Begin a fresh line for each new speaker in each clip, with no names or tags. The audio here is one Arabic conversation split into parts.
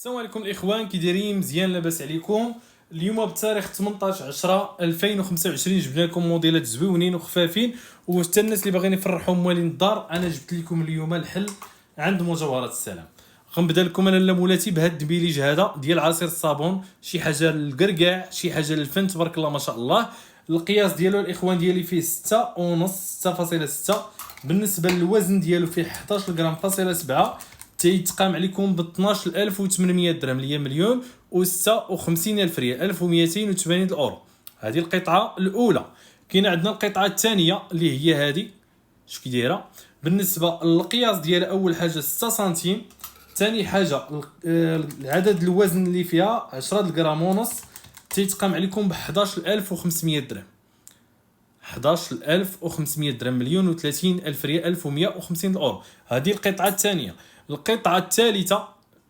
السلام عليكم الاخوان، كي دايرين؟ مزيان؟ لاباس عليكم؟ اليوم بتاريخ 18/10/2025 جبنا لكم موديلات زويونين وخفافين، وحتى الناس اللي باغيين يفرحوا موالين الدار. انا جبت لكم اليوم الحل عند مجوهرات السلام. غنبدا لكم انا لمولاتي بهذا الدبيليج هذا ديال عصير الصابون، شي حاجه للكركاع، شي حاجه للفن، تبارك الله ما شاء الله. القياس ديالو الاخوان ديالي فيه 6.5 بالنسبه للوزن ديالو فيه 11 غرام فاصله 7. تيتقام عليكم ب 12800 درهم اللي هي مليون و56 الف ريال، 1280 الاورو. هذه القطعه الاولى. كاينه عندنا القطعه الثانيه اللي هي هذه، شكي دايره بالنسبه للقياس ديالها. اول حاجه 6 سنتيم، ثاني حاجه العدد الوزن اللي فيها 10 غرام ونص، تيتقام عليكم ب 11500 درهم. 11500 درهم، مليون و30 الف ريال، 1150 الاورو. هذه القطعه الثانيه. القطعه الثالثه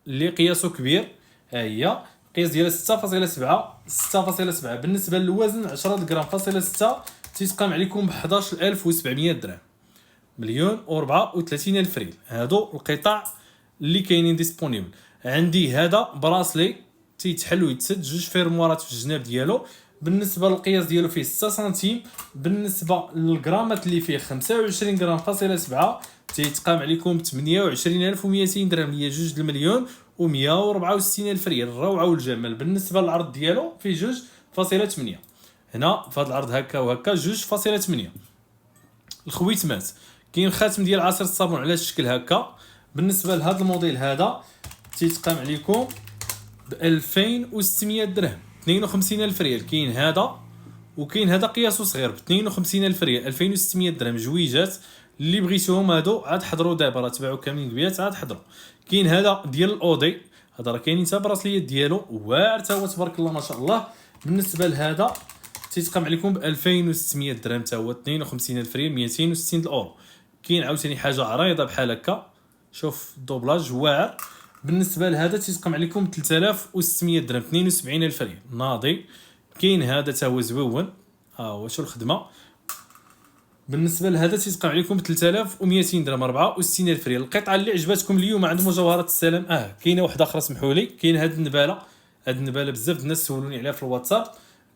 اللي قياسه كبير، ها هي القياس ديالها 6.7 بالنسبه للوزن 10 غرام فاصله 6، تيتقام عليكم ب 11700 درهم، مليون و34 الف ريال. هادو القطع اللي كاينين ديسپونيبل عندي. هذا براسلي تيتحل ويتسد، جوج فيرموارات في الجناب ديالو. بالنسبه للقياس ديالو فيه 6 سنتيم، بالنسبه للغرامات اللي فيه 25 غرام فاصله 7، تيتقام عليكم 28200 درهم، اللي هي جوج المليون و164 الف ريال. الروعه والجمال. بالنسبه للعرض ديالو فيه 2.8. هنا في هذا العرض هكا وهكا 2.8. الخويتمات كاين خاتم ديال عصير الصابون على الشكل هكا. بالنسبه لهذا الموديل هذا تيتقام عليكم ب 2600 درهم، 52 الف ريال. كاين هذا وكاين هذا قياسه صغير ب 52 الف ريال، 2600 درهم. جويجات اللي بغيتوهم هادو عاد حضروا دابا، راه تباعوا كاملين قبيات، عاد حضروا. كاين هذا ديال الاودي، هذا راه كاينين حتى براسليات ديالو واعر تا هو تبارك الله ما شاء الله. بالنسبه لهذا تيتقام عليكم ب 2600 درهم تا هو، 52 الف ريال، 260 الاورو. كاين عاوتاني حاجه عريضه بحال هكا، شوف الدوبلاج واعر. بالنسبه لهذا تيتقام عليكم 3600 درهم، 72 الف ريال ناضي. كاين هذا تا هو زويون، ها هو شو الخدمه. بالنسبه لهذا تيتقام عليكم 3200 درهم، 64 الف ريال. القطعه اللي عجبتكم اليوم عند مجوهرات السلام كاينه واحده اخرى سمحوا لي. كاين هذه النباله، هذه النباله بزاف الناس سولوني عليها في الواتساب.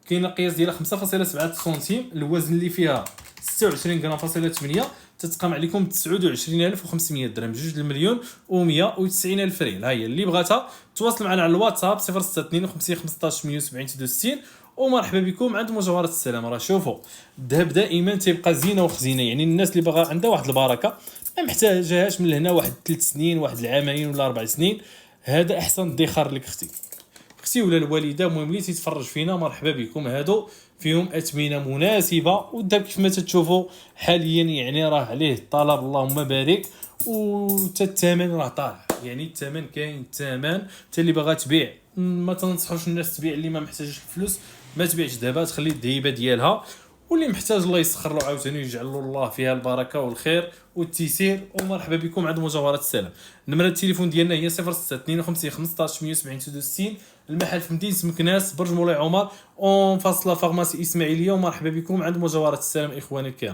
كاين القياس ديالها 5.7 سنتيم، الوزن اللي فيها 26 غرام فاصله 8، تتقام عليكم 29500 درهم، جوج المليون و190 الف ريال. ها هي اللي بغاتها تواصل معنا على الواتساب 0652 15 170 69. ومرحبا بكم عند مجوهرات السلام. راه شوفوا الذهب دائما تيبقى زينه وخزينه، يعني الناس اللي باغا عندها واحد البركه ما محتاجاهاش من لهنا واحد 3 سنين، واحد العامين ولا 4 سنين. هذا احسن ادخار لك اختي ولا الوالده، المهم اللي تيتفرج فينا مرحبا بكم. هادو فيهم اثمنه مناسبه، والذهب كيف ما تشوفوا حاليا يعني راه عليه الطلب اللهم بارك، والثمن راه طالع، يعني الثمن كاين. الثمن حتى اللي باغا تبيع ما تنصحوش الناس تبيع، اللي ما محتاجش الفلوس ما تبيعش دابا، تخلي الذهيبه ديالها، واللي محتاج الله يسخر له عاوتاني يجعل له الله فيها البركه والخير والتيسير. ومرحبا بكم عند مجوهرات السلام. نمره التليفون ديالنا هي 0652 15 170 69. المحل في مدينه مكناس، برج مولاي عمر، اون فاصله فارماسي اسماعيليه. ومرحبا بكم عند مجوهرات السلام اخواني الكرام.